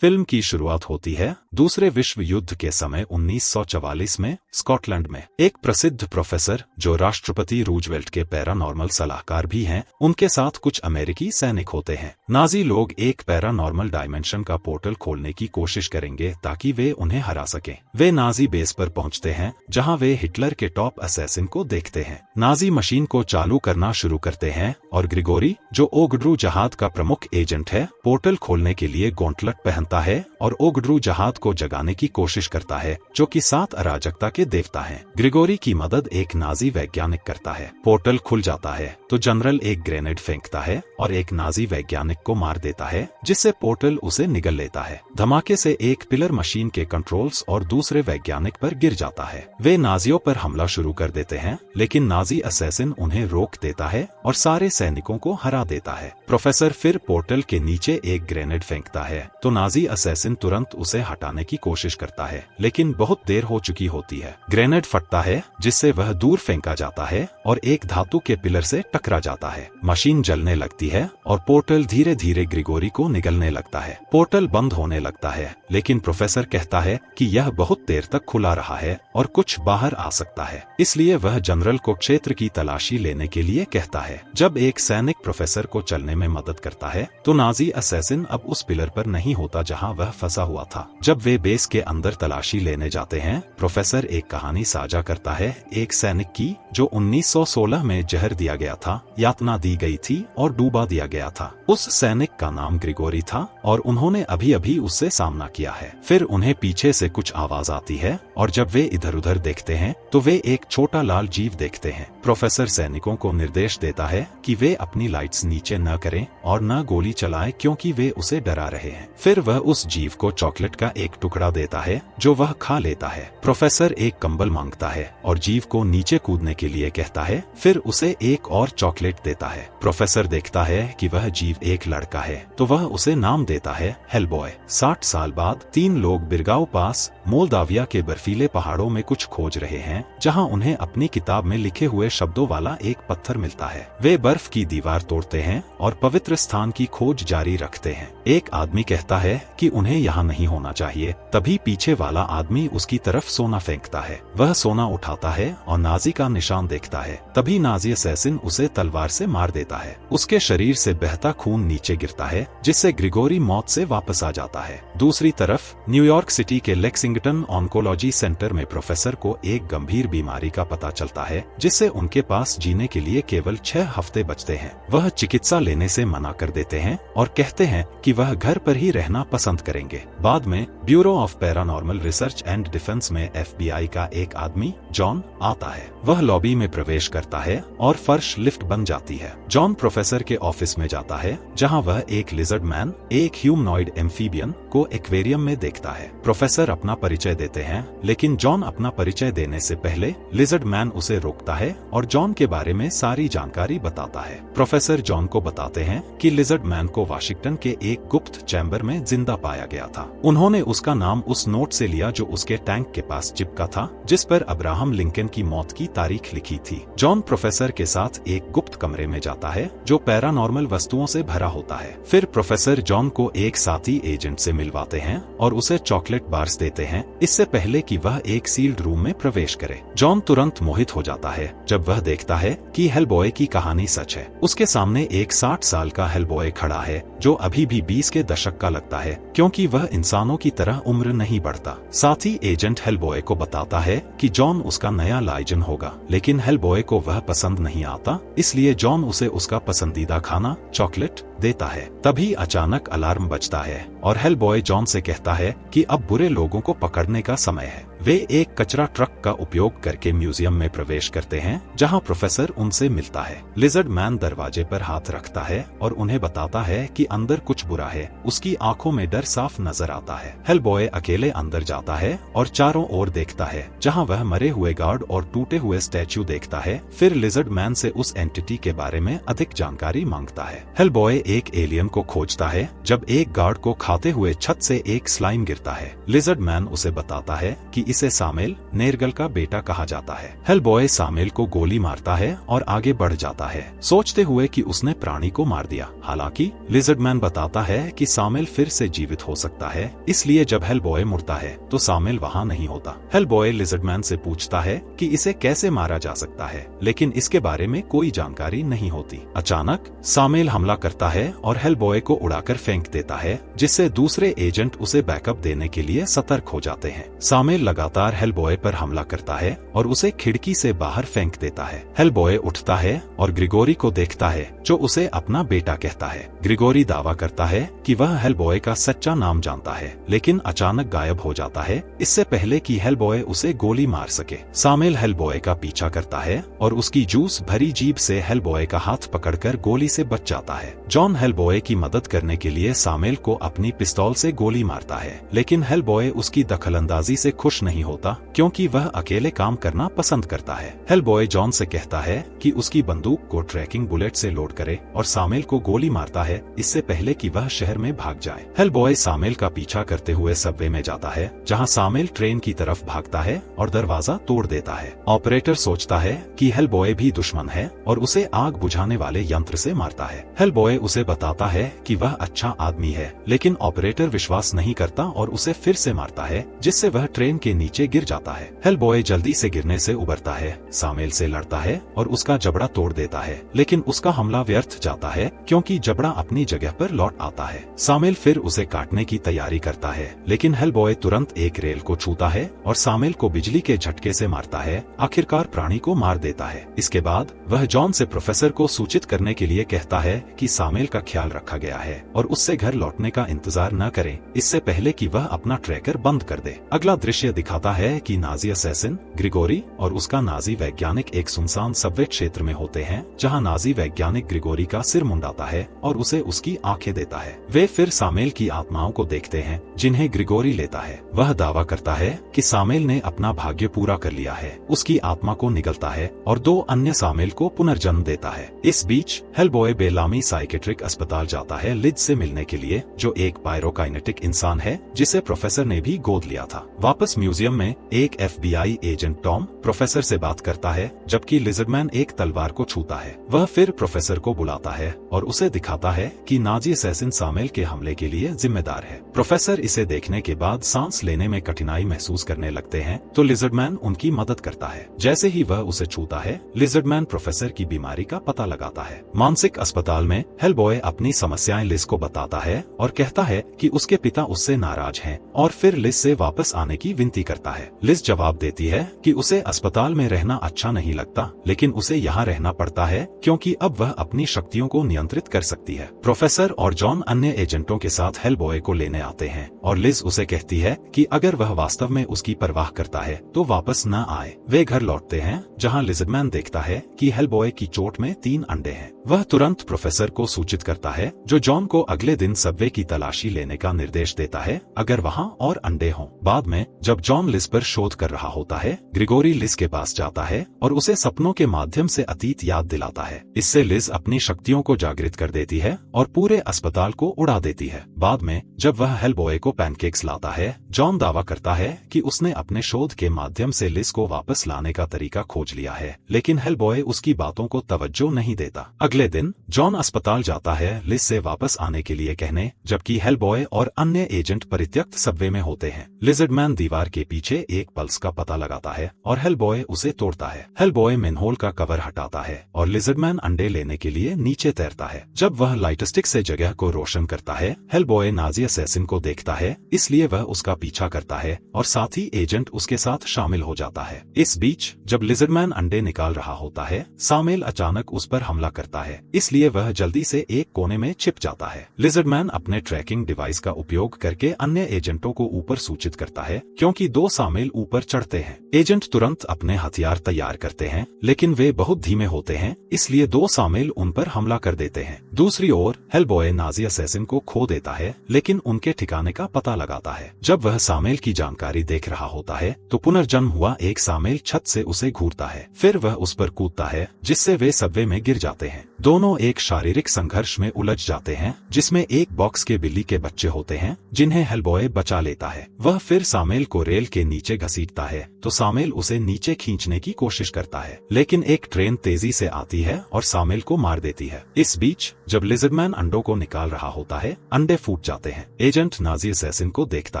Film की शुरुआत होती है दूसरे विश्व युद्ध के समय 1944 में स्कॉटलैंड में। एक प्रसिद्ध प्रोफेसर जो राष्ट्रपति रूजवेल्ट के पैरानॉर्मल सलाहकार भी हैं, उनके साथ कुछ अमेरिकी सैनिक होते हैं। नाजी लोग एक पैरानॉर्मल डायमेंशन का पोर्टल खोलने की कोशिश करेंगे ताकि वे उन्हें हरा सकें। वे नाजी बेस पर पहुंचते हैं जहां वे हिटलर के टॉप असैसिन को देखते हैं। नाजी मशीन को चालू करना शुरू करते हैं और ग्रिगोरी, जो ओगड्रू जहाज का प्रमुख एजेंट है, पोर्टल खोलने के लिए गॉन्टलेट पहनता है और ओगड्रू जहाज को जगाने की कोशिश करता है, जो कि 7 अराजकता के देवता हैं। ग्रिगोरी की मदद एक नाजी वैज्ञानिक करता है। पोर्टल खुल जाता है तो जनरल एक ग्रेनेड फेंकता है और एक नाजी वैज्ञानिक को मार देता है, जिससे पोर्टल उसे निगल लेता है। धमाके से एक पिलर मशीन के कंट्रोल्स और दूसरे वैज्ञानिक पर गिर जाता है। वे नाजियों पर हमला शुरू कर देते हैं, लेकिन नाजी असैसिन उन्हें रोक देता है और सारे सैनिकों को हरा देता है। प्रोफेसर फिर पोर्टल के नीचे एक ग्रेनेड फेंकता है तो नाजी असैसिन तुरंत उसे हटाने की कोशिश करता है, लेकिन बहुत देर हो चुकी होती है। ग्रेनेड फटता है जिससे वह दूर फेंका जाता है और एक धातु के पिलर से टकरा जाता है। मशीन जलने लगती है और पोर्टल धीरे धीरे ग्रिगोरी को निगलने लगता है। पोर्टल बंद होने लगता है, लेकिन प्रोफेसर कहता है कि यह बहुत देर तक खुला रहा है और कुछ बाहर आ सकता है, इसलिए वह जनरल को क्षेत्र की तलाशी लेने के लिए कहता है। जब एक सैनिक प्रोफेसर को चलने में मदद करता है तो नाजी असैसिन अब उस पिलर पर नहीं होता जहां वह फंसा हुआ था। जब वे बेस के अंदर तलाशी लेने जाते हैं, प्रोफेसर एक कहानी साझा करता है एक सैनिक की जो 1916 में जहर दिया गया था, यातना दी गई थी और डूबा दिया गया था। उस सैनिक का नाम ग्रिगोरी था और उन्होंने अभी अभी उससे सामना किया है। फिर उन्हें पीछे से कुछ आवाज आती है और जब वे इधर उधर देखते हैं तो वे एक छोटा लाल जीव देखते हैं। प्रोफेसर सैनिकों को निर्देश देता है कि वे अपनी लाइट्स नीचे न करें और न गोली चलाएं क्योंकि वे उसे डरा रहे हैं। फिर वह उस जीव को चॉकलेट का एक टुकड़ा देता है जो वह खा लेता है। प्रोफेसर एक कंबल मांगता है और जीव को नीचे कूदने के लिए कहता है, फिर उसे एक और चॉकलेट देता है। प्रोफेसर देखता है कि वह जीव एक लड़का है तो वह उसे नाम देता है हेलबॉय। 60 साल बाद 3 लोग बिरगाओ पास मोल्दाविया के बर्फीले पहाड़ों में कुछ खोज रहे हैं, जहां उन्हें अपनी किताब में लिखे हुए शब्दों वाला एक पत्थर मिलता है। वे बर्फ की दीवार तोड़ते हैं और पवित्र स्थान की खोज जारी रखते हैं। एक आदमी कहता है कि उन्हें यहाँ नहीं होना चाहिए। तभी पीछे वाला आदमी उसकी तरफ सोना फेंकता है। वह सोना उठाता है और नाजी का निशान देखता है। तभी नाजी असैसिन उसे तलवार से मार देता है। उसके शरीर से बहता खून नीचे गिरता है, जिससे ग्रिगोरी मौत से वापस आ जाता है। दूसरी तरफ न्यूयॉर्क सिटी के लेक्सिंगटन ऑन्कोलॉजी सेंटर में प्रोफेसर को एक गंभीर बीमारी का पता चलता है, जिससे उनके पास जीने के लिए केवल 6 हफ्ते बचते हैं। वह चिकित्सा लेने से मना कर देते हैं और कहते हैं कि वह घर पर ही रहना पसंद करेंगे। बाद में bureau of paranormal research and defence में FBI का एक आदमी जॉन आता है। वह लॉबी में प्रवेश करता है और फर्श लिफ्ट बन जाती है। जॉन प्रोफेसर के ऑफिस में जाता है, जहां वह एक लिजर्ड मैन, एक ह्यूमनॉइड एम्फीबियन को एक्वेरियम में देखता है। प्रोफेसर अपना परिचय देते हैं, लेकिन जॉन अपना परिचय देने से पहले लिजर्ड मैन उसे रोकता है और जॉन के बारे में सारी जानकारी बताता है। प्रोफेसर जॉन को बताते हैं कि लिजर्ड मैन को वाशिंगटन के एक गुप्त चैम्बर में जिंदा पाया गया था। उन्होंने उसका नाम उस नोट से लिया जो उसके टैंक के पास चिपका था, जिस पर अब्राहम लिंकन की मौत की तारीख लिखी थी। जॉन प्रोफेसर के साथ एक गुप्त कमरे में जाता है जो पैरानॉर्मल वस्तुओं से भरा होता है। फिर प्रोफेसर जॉन को एक साथी एजेंट से मिलवाते हैं और उसे चॉकलेट बार्स देते हैं, इससे पहले कि वह एक सील्ड रूम में प्रवेश करे। जॉन तुरंत मोहित हो जाता है जब वह देखता है कि हेलबॉय की कहानी सच है। उसके सामने एक 60 साल का हेलबॉय खड़ा है जो अभी भी 20 के दशक का लगता है, क्योंकि वह इंसानों की तरह उम्र नहीं बढ़ता। साथी एजेंट हेलबॉय को बताता है कि जॉन उसका नया लाइजन होगा, लेकिन हेलबॉय को वह पसंद नहीं आता, इसलिए जॉन उसे उसका पसंदीदा खाना चॉकलेट देता है। तभी अचानक अलार्म बजता है और हेलबॉय जॉन से कहता है कि अब बुरे लोगों को पकड़ने का समय है। वे एक कचरा ट्रक का उपयोग करके म्यूजियम में प्रवेश करते हैं, जहां प्रोफेसर उनसे मिलता है। लिजर्ड मैन दरवाजे पर हाथ रखता है और उन्हें बताता है कि अंदर कुछ बुरा है। उसकी आंखों में डर साफ नजर आता है। हेलबॉय अकेले अंदर जाता है और चारों ओर देखता है, जहां वह मरे हुए गार्ड और टूटे हुए स्टैच्यू देखता है। फिर लिजर्ड मैन से उस एंटिटी के बारे में अधिक जानकारी मांगता है। हेलबॉय एक एलियन को खोजता है जब एक गार्ड को खाते हुए छत से एक स्लाइम गिरता है। लिजर्ड मैन उसे बताता है कि जिसे सामेल नेरगल का बेटा कहा जाता है। हेलबॉय सामेल को गोली मारता है और आगे बढ़ जाता है, सोचते हुए कि उसने प्राणी को मार दिया। हालांकि लिजर्डमैन बताता है कि सामेल फिर से जीवित हो सकता है, इसलिए जब हेलबॉय मुड़ता है तो सामेल वहां नहीं होता। हेलबॉय लिजर्डमैन से पूछता है कि इसे कैसे मारा जा सकता है, लेकिन इसके बारे में कोई जानकारी नहीं होती। अचानक सामेल हमला करता है और हेलबॉय को उड़ाकर फेंक देता है, जिससे दूसरे एजेंट उसे बैकअप देने के लिए सतर्क हो जाते हैं। सामेल लगातार हेलबॉय पर हमला करता है और उसे खिड़की से बाहर फेंक देता है। हेलबॉय उठता है और ग्रिगोरी को देखता है, जो उसे अपना बेटा कहता है। ग्रिगोरी दावा करता है कि वह हेलबॉय का सच्चा नाम जानता है, लेकिन अचानक गायब हो जाता है, इससे पहले कि हेलबॉय उसे गोली मार सके। सामेल हेलबॉय का पीछा करता है और उसकी जूस भरी जीभ से हेलबॉय का हाथ पकड़कर गोली से बच जाता है। जॉन हेलबॉय की मदद करने के लिए सामेल को अपनी पिस्तौल से गोली मारता है, लेकिन हेलबॉय उसकी दखलंदाजी से खुश नहीं होता, क्योंकि वह अकेले काम करना पसंद करता है। हेलबॉय जॉन से कहता है कि उसकी बंदूक को ट्रैकिंग बुलेट से लोड करे और सामेल को गोली मारता है, इससे पहले कि वह शहर में भाग जाए। हेलबॉय सामेल का पीछा करते हुए सबवे में जाता है, जहां सामेल ट्रेन की तरफ भागता है और दरवाजा तोड़ देता है। ऑपरेटर सोचता है कि हेलबॉय भी दुश्मन है और उसे आग बुझाने वाले यंत्र से मारता है। हेलबॉय उसे बताता है कि वह अच्छा आदमी है, लेकिन ऑपरेटर विश्वास नहीं करता और उसे फिर से मारता है, जिससे वह ट्रेन के नीचे गिर जाता है। हेलबॉय जल्दी से गिरने से उबरता है, सामेल से लड़ता है और उसका जबड़ा तोड़ देता है, लेकिन उसका हमला व्यर्थ जाता है, क्योंकि जबड़ा अपनी जगह पर लौट आता है। सामेल फिर उसे काटने की तैयारी करता है, लेकिन हेलबॉय तुरंत एक रेल को छूता है और सामेल को बिजली के झटके से मारता है, आखिरकार प्राणी को मार देता है। इसके बाद वह जॉन से प्रोफेसर को सूचित करने के लिए कहता है कि सामेल का ख्याल रखा गया है और उससे घर लौटने का इंतजार न करें, इससे पहले कि वह अपना ट्रैकर बंद कर दे। अगला दृश्य दिखाता है कि नाजी असैसिन ग्रिगोरी और उसका नाजी वैज्ञानिक एक सुनसान सबवे क्षेत्र में होते हैं, जहां नाजी वैज्ञानिक ग्रिगोरी का सिर मुंडाता है और उसे उसकी आंखें देता है। वे फिर सामेल की आत्माओं को देखते हैं, जिन्हें ग्रिगोरी लेता है। वह दावा करता है कि सामेल ने अपना भाग्य पूरा कर लिया है, उसकी आत्मा को निगलता है और 2 अन्य सामेल को पुनर्जन्म देता है। इस बीच हेलबॉय बेलामी साइकेट्रिक अस्पताल जाता है लिज से मिलने के लिए, जो एक पायरोकाइनेटिक इंसान है जिसे प्रोफेसर ने भी गोद लिया था। वापस म्यूजियम में एक FBI एजेंट टॉम प्रोफेसर से बात करता है, जबकि लिजर्डमैन एक तलवार को छूता है। वह फिर प्रोफेसर को बुलाता है और उसे दिखाता है कि नाजी असैसिन सामेल के हमले के लिए जिम्मेदार है। प्रोफेसर इसे देखने के बाद सांस लेने में कठिनाई महसूस करने लगते हैं, तो लिजर्डमैन उनकी मदद करता है। जैसे ही वह उसे छूता है, लिजर्डमैन प्रोफेसर की बीमारी का पता लगाता है। मानसिक अस्पताल में हेलबॉय अपनी समस्याएं लिज को बताता है और कहता है कि उसके पिता उससे नाराज हैं, और फिर लिज से वापस आने की विनती करता है। लिज जवाब देती है कि उसे अस्पताल में रहना अच्छा नहीं लगता, लेकिन उसे यहाँ रहना पड़ता है क्योंकि अब वह अपनी शक्तियों को नियंत्रित कर सकती है। प्रोफेसर और जॉन अन्य एजेंटों के साथ हेलबॉय को लेने आते हैं और लिज उसे कहती है कि अगर वह वास्तव में उसकी परवाह करता है तो वापस न आए। वे घर लौटते हैं, जहाँ लिजर्डमैन देखता है कि हेलबॉय की चोट में 3 अंडे हैं। वह तुरंत प्रोफेसर को सूचित करता है, जो जॉन को अगले दिन सबवे की तलाशी लेने का निर्देश देता है, अगर वहाँ और अंडे हों। बाद में जब जॉन लिज पर शोध कर रहा होता है, ग्रिगोरी लिज के पास जाता है और उसे सपनों के माध्यम से अतीत याद दिलाता है। इससे लिज अपनी शक्तियों को जागृत कर देती है और पूरे अस्पताल को उड़ा देती है। बाद में जब वह हेलबॉय को पैनकेक्स लाता है, जॉन दावा करता है कि उसने अपने शोध के माध्यम से लिज को वापस लाने का तरीका खोज लिया है, लेकिन हेलबॉय उसकी बातों को तवज्जो नहीं देता। अगले दिन जॉन अस्पताल जाता है लिज से वापस आने के लिए कहने, जबकि हेलबॉय और अन्य एजेंट परित्यक्त सबवे में होते हैं। लिजर्डमैन दीवार के पीछे एक पल्स का पता लगाता है और हेलबॉय उसे तोड़ता है। हेलबॉय मैनहोल का कवर हटाता है और लिजर्डमैन अंडे लेने के लिए नीचे तैरता है। जब वह लाइटस्टिक से जगह को रोशन करता है, हेलबॉय नाजी असैसिन को देखता है, इसलिए वह उसका पीछा करता है और साथ ही एजेंट उसके साथ शामिल हो जाता है। इस बीच जब लिजर्डमैन अंडे निकाल रहा होता है, सामेल अचानक उस पर हमला करता है, इसलिए वह जल्दी से एक कोने में छिप जाता है। लिजर्डमैन अपने ट्रैकिंग डिवाइस का उपयोग करके अन्य एजेंटों को ऊपर सूचित करता है, क्योंकि 2 सामेल ऊपर चढ़ते हैं। एजेंट तुरंत अपने हथियार तैयार करते हैं, लेकिन वे बहुत धीमे होते हैं, इसलिए 2 सामेल उन पर हमला कर देते हैं। दूसरी ओर हेलबॉय नाजी असैसिन को खो देता है, लेकिन उनके ठिकाने का पता लगाता है। जब वह सामेल की जानकारी देख रहा होता है, तो पुनर्जन्म हुआ एक सामेल छत से उसे घूरता है। फिर वह उस पर कूदता है, जिससे वे सबवे में गिर जाते हैं। दोनों एक शारीरिक संघर्ष में उलझ जाते हैं, जिसमें एक बॉक्स के बिल्ली के बच्चे होते हैं, जिन्हें हेलबॉय बचा लेता है। वह फिर सामेल को रेल रेल के नीचे घसीटता है तो सामेल उसे नीचे खींचने की कोशिश करता है, लेकिन एक ट्रेन तेजी से आती है और सामेल को मार देती है। इस बीच जब लिजर्डमैन अंडों को निकाल रहा होता है, अंडे फूट जाते हैं। एजेंट नाजी असैसिन को देखता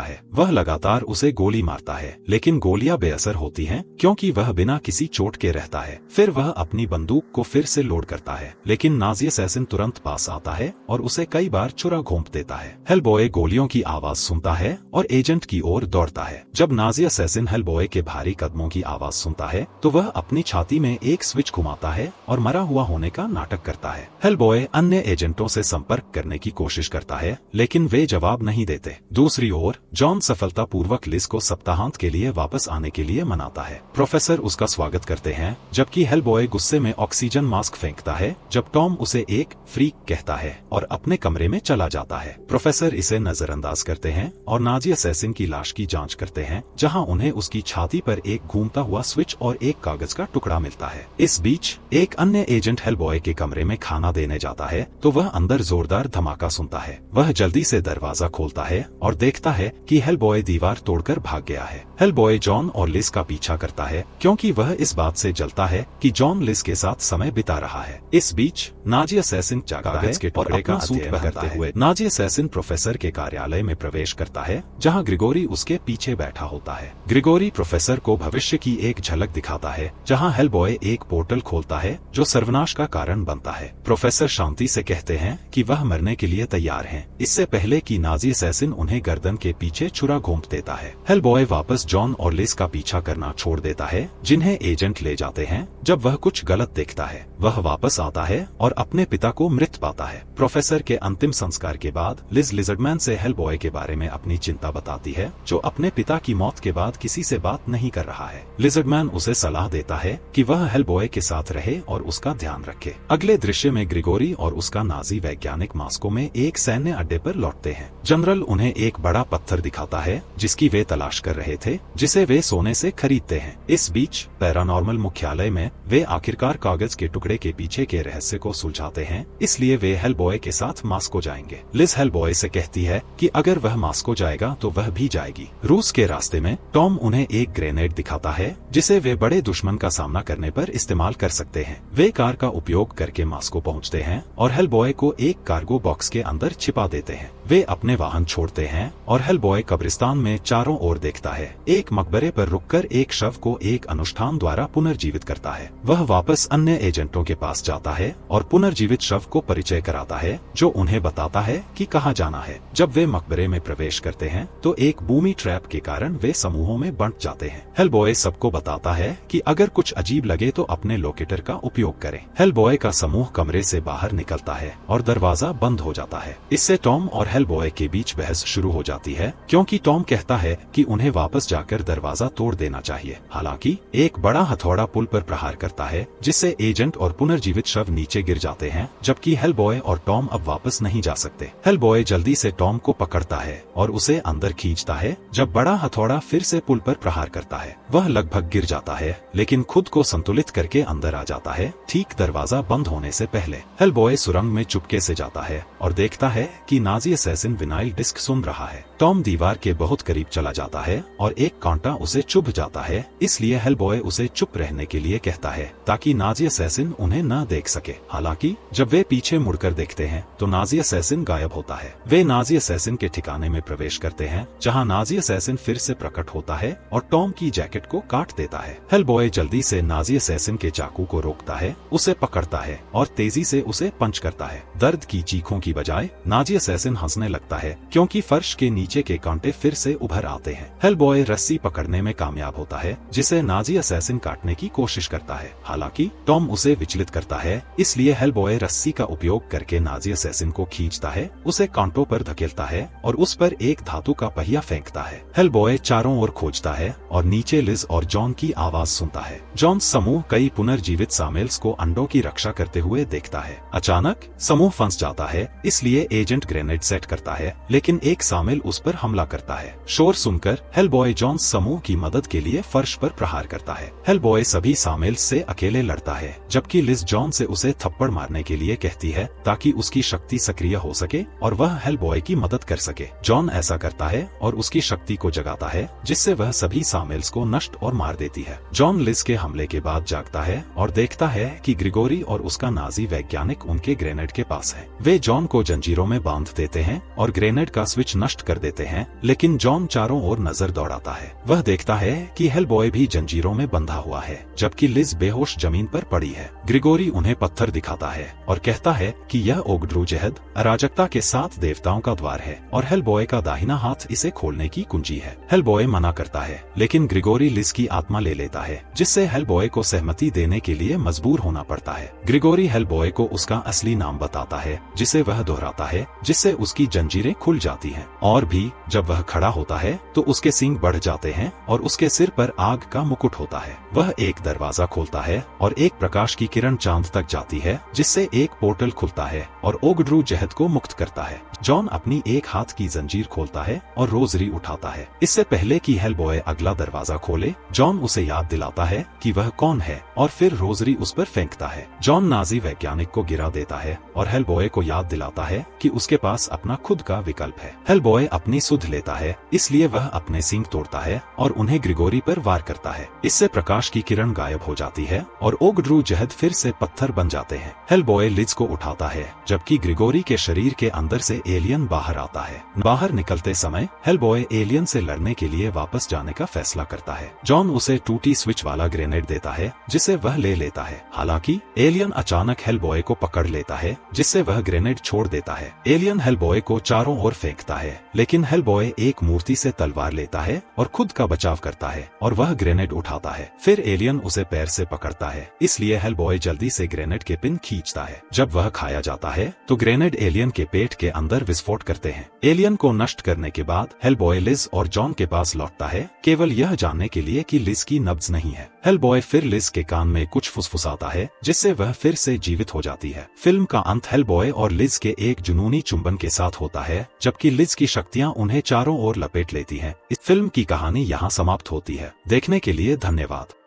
है, वह लगातार उसे गोली मारता है, लेकिन गोलियां बेअसर होती हैं क्योंकि वह बिना किसी चोट के रहता है। फिर वह अपनी बंदूक को फिर से लोड करता है, लेकिन नाजी असैसिन तुरंत पास आता है और उसे कई बार छुरा घोंप देता है। हेलबॉय गोलियों की आवाज सुनता है और एजेंट की ओर दौड़ता है। जब नाजी असैसिन हेलबॉय के भारी कदमों की आवाज सुनता है तो वह अपनी छाती में एक स्विच घुमाता है और मरा हुआ होने का नाटक करता है। हेलबॉय अन्य एजेंटों से संपर्क करने की कोशिश करता है, लेकिन वे जवाब नहीं देते। दूसरी ओर जॉन सफलतापूर्वक लिज को सप्ताहांत के लिए वापस आने के लिए मनाता है। प्रोफेसर उसका स्वागत करते हैं, जबकि हेलबॉय गुस्से में ऑक्सीजन मास्क फेंकता है जब टॉम उसे एक फ्रीक कहता है और अपने कमरे में चला जाता है। प्रोफेसर इसे नजरअंदाज करते हैं और नाजी असैसिन की लाश की जांच करते हैं, जहां उन्हें उसकी छाती पर एक घूमता हुआ स्विच और एक कागज का टुकड़ा मिलता है। इस बीच एक अन्य एजेंट हेलबॉय के कमरे में खाना देने जाता है तो वह अंदर जोरदार धमाका सुनता है। वह जल्दी से दरवाजा खोलता है और देखता है कि हेलबॉय दीवार तोड़कर भाग गया है। हेलबॉय जॉन और लिज का पीछा करता है क्योंकि वह इस बात से जलता है कि जॉन लिज के साथ समय बिता रहा है। इस बीच नाजी असैसिन कागज के टुकड़े का सूट पहनते हुए नाजी असैसिन प्रोफेसर के कार्यालय में प्रवेश करता है, जहां ग्रिगोरी उसके पीछे बैठा होता है। ग्रिगोरी प्रोफेसर को भविष्य की एक झलक दिखाता है, जहां हेलबॉय एक पोर्टल खोलता है जो सर्वनाश का कारण बनता है। प्रोफेसर शांति से कहते हैं कि वह मरने के लिए तैयार हैं, इससे पहले कि नाजी असैसिन उन्हें गर्दन के पीछे छुरा घोंप देता है। हेलबॉय वापस जॉन और लिज का पीछा करना छोड़ देता है, जिन्हें एजेंट ले जाते हैं। जब वह कुछ गलत देखता है, वह वापस आता है और अपने पिता को मृत पाता है। प्रोफेसर के अंतिम संस्कार के बाद लिज लिजर्डमैन से हेलबॉय के बारे में अपनी चिंता बताती है, जो अपने पिता की मौत के बाद किसी से बात नहीं कर रहा है। लिजर्डमैन उसे सलाह देता है कि वह हेलबॉय के साथ रहे और उसका ध्यान रखे। अगले दृश्य में ग्रिगोरी और उसका नाजी वैज्ञानिक मास्को में एक सैन्य अड्डे पर लौटते हैं। जनरल उन्हें एक बड़ा पत्थर दिखाता है जिसकी वे तलाश कर रहे थे, जिसे वे सोने से खरीदते हैं। इस बीच पैरानॉर्मल मुख्यालय में वे आखिरकार कागज के टुकड़े के पीछे के रहस्य को सुलझाते हैं, इसलिए वे हेलबॉय के साथ मास्को जाएंगे। लिज हेलबॉय से कहती है कि अगर वह मास्को जाएगा तो वह भी जाएगी। रूस के रास्ते में टॉम उन्हें एक ग्रेनेड दिखाता है जिसे वे बड़े दुश्मन का सामना करने पर इस्तेमाल कर सकते हैं। वे कार का उपयोग करके मास्को पहुंचते हैं और हेलबॉय को एक कार्गो बॉक्स के अंदर छिपा देते हैं। वे अपने वाहन छोड़ते हैं और हेलबॉय कब्रिस्तान में चारों ओर देखता है। एक मकबरे पर रुककर एक शव को एक अनुष्ठान द्वारा पुनर्जीवित करता है। वह वापस अन्य एजेंटों के पास जाता है और पुनर्जीवित शव को परिचय कराता है, जो उन्हें बताता है कि कहाँ जाना है। जब वे मकबरे में प्रवेश करते हैं तो एक बूमी ट्रैप के कारण वे समूहों में बंट जाते हैं। हेलबॉय सबको बताता है कि अगर कुछ अजीब लगे तो अपने लोकेटर का उपयोग करें। हेलबॉय का समूह कमरे से बाहर निकलता है और दरवाजा बंद हो जाता है। इससे टॉम और हेलबॉय के बीच बहस शुरू हो जाती है, क्योंकि टॉम कहता है कि उन्हें वापस जाकर दरवाजा तोड़ देना चाहिए। हालांकि एक बड़ा हथौड़ा पुल पर प्रहार करता है, जिससे एजेंट और पुनर्जीवित शव नीचे गिर जाते हैं, जबकि हेलबॉय और टॉम अब वापस नहीं जा सकते। हेलबॉय जल्दी से टॉम को पकड़ता है और उसे अंदर खींचता है। जब बड़ा हथौड़ा फिर से पुल पर प्रहार करता है, वह लगभग गिर जाता है, लेकिन खुद को संतुलित करके अंदर आ जाता है, ठीक दरवाजा बंद होने से पहले। हेलबॉय सुरंग में चुपके से जाता है और देखता है कि नाजी असैसिन विनाइल डिस्क सुन रहा है। टॉम दीवार के बहुत करीब चला जाता है और एक कांटा उसे चुभ जाता है, इसलिए हेलबॉय उसे चुप रहने के लिए कहता है ताकि नाजी असैसिन उन्हें न देख सके। हालांकि जब वे पीछे मुड़कर देखते हैं तो नाजी असैसिन गायब होता है। वे नाजी असैसिन के ठिकाने में प्रवेश करते हैं, जहां नाजी असैसिन फिर से प्रकट होता है और टॉम की जैकेट को काट देता है। हेलबॉय जल्दी से नाजी असैसिन के चाकू को रोकता है, उसे पकड़ता है और तेजी से उसे पंच करता है। दर्द की चीखों की बजाय नाजी असैसिन हंसने लगता है, क्योंकि फर्श के नीचे के कांटे फिर से उभर आते हैं। हेलबॉय रस्सी पकड़ने में कामयाब होता है, जिसे नाजी असैसिन काटने की कोशिश करता है। हालांकि टॉम उसे विचलित करता है, इसलिए हेलबॉय रस्सी का उपयोग करके नाजी असैसिन को खींचता है, उसे कांटों पर धकेलता है और उस पर एक धातु का पहिया फेंकता है। हेलबॉय चारों ओर खोजता है और नीचे लिज और जॉन की आवाज सुनता है। जॉन समूह कई पुनर्जीवित सामेल्स को अंडों की रक्षा करते हुए देखता है। अचानक समूह फंस जाता है, इसलिए एजेंट ग्रेनेड सेट करता है, लेकिन एक शामिल उस पर हमला करता है। शोर सुनकर हेलबॉय जॉन समूह की मदद के लिए फर्श पर प्रहार करता है। हेलबॉय सभी शामिल से अकेले लड़ता है, जबकि लिज जॉन से उसे थप्पड़ मारने के लिए कहती है ताकि उसकी शक्ति सक्रिय हो सके और वह हेलबॉय की मदद कर सके। जॉन ऐसा करता है और उसकी शक्ति को जगाता है, जिससे वह सभी शामिल्स को नष्ट और मार देती है। जॉन लिज के हमले के बाद जागता है और देखता है कि ग्रिगोरी और उसका नाजी वैज्ञानिक उनके ग्रेनेड के पास है। वे जॉन को जंजीरों में बांध देते हैं और ग्रेनेड का स्विच नष्ट कर देते हैं, लेकिन जॉन चारों ओर नजर दौड़ाता है। वह देखता है कि हेलबॉय भी जंजीरों में बंधा हुआ है, जबकि लिज बेहोश जमीन पर पड़ी है। ग्रिगोरी उन्हें पत्थर दिखाता है और कहता है कि यह ओगड्रूजेहद अराजकता के 7 देवताओं का द्वार है और हेलबॉय का दाहिना हाथ इसे खोलने की कुंजी है। हेलबॉय मना करता है, लेकिन ग्रिगोरी लिज की आत्मा ले लेता है, जिससे हेलबॉय को सहमति देने के लिए मजबूर होना पड़ता है। ग्रिगोरी हेलबॉय को उसका असली नाम बताता है, जिसे वह दोहराता है, जिससे उसकी जंजीरें खुल जाती हैं। और भी जब वह खड़ा होता है तो उसके सींग बढ़ जाते हैं और उसके सिर पर आग का मुकुट होता है। वह एक दरवाजा खोलता है और एक प्रकाश की किरण चांद तक जाती है, जिससे एक पोर्टल खुलता है और ओगड्रूजेहद को मुक्त करता है। जॉन अपनी एक हाथ की जंजीर खोलता है और रोजरी उठाता है। इससे पहले कि हेलबॉय अगला दरवाजा खोले, जॉन उसे याद दिलाता है कि वह कौन है और फिर रोजरी उस पर फेंकता है। जॉन नाजी वैज्ञानिक को गिरा देता है और हेलबॉय को याद दिलाता है कि उसके पास अपना खुद का विकल्प है। हेलबॉय अपनी सुध लेता है, इसलिए वह अपने सींग तोड़ता है और उन्हें ग्रिगोरी पर वार करता है। इससे प्रकाश की किरण गायब हो जाती है और ओगड्रूजेहद फिर से पत्थर बन जाते हैं। हेलबॉय लिज को उठाता है, जबकि ग्रिगोरी के शरीर के अंदर से एलियन बाहर आता है। बाहर निकलते समय हेलबॉय एलियन से लड़ने के लिए वापस जाने का फैसला करता है। जॉन उसे टूटी स्विच वाला ग्रेनेड देता है, जिसे वह ले लेता है। हालांकि एलियन अचानक हेलबॉय को पकड़ लेता है, जिससे वह ग्रेनेड छोड़ देता है। एलियन हेलबॉय को चारों ओर फेंकता है, लेकिन हेलबॉय एक मूर्ति से तलवार लेता है और खुद का बचाव करता है और वह ग्रेनेड उठाता है। फिर एलियन उसे पैर से पकड़ता है, इसलिए हेलबॉय जल्दी से ग्रेनेड के पिन खींचता है। जब वह खाया जाता है तो ग्रेनेड एलियन के पेट के अंदर विस्फोट करते हैं। एलियन को नष्ट करने के बाद हेलबॉय लिज और जॉन के पास लौटता है, केवल यह जानने के लिए कि लिज की नब्ज नहीं है। हेलबॉय फिर लिज के कान में कुछ फुसफुसाता है, जिससे वह फिर से जीवित हो जाती है। फिल्म का अंत हेलबॉय और लिज के एक जुनूनी चुंबन के साथ होता है, जबकि लिज की शक्तियां उन्हें चारों ओर लपेट लेती हैं। इस फिल्म की कहानी यहाँ समाप्त होती है। देखने के लिए धन्यवाद।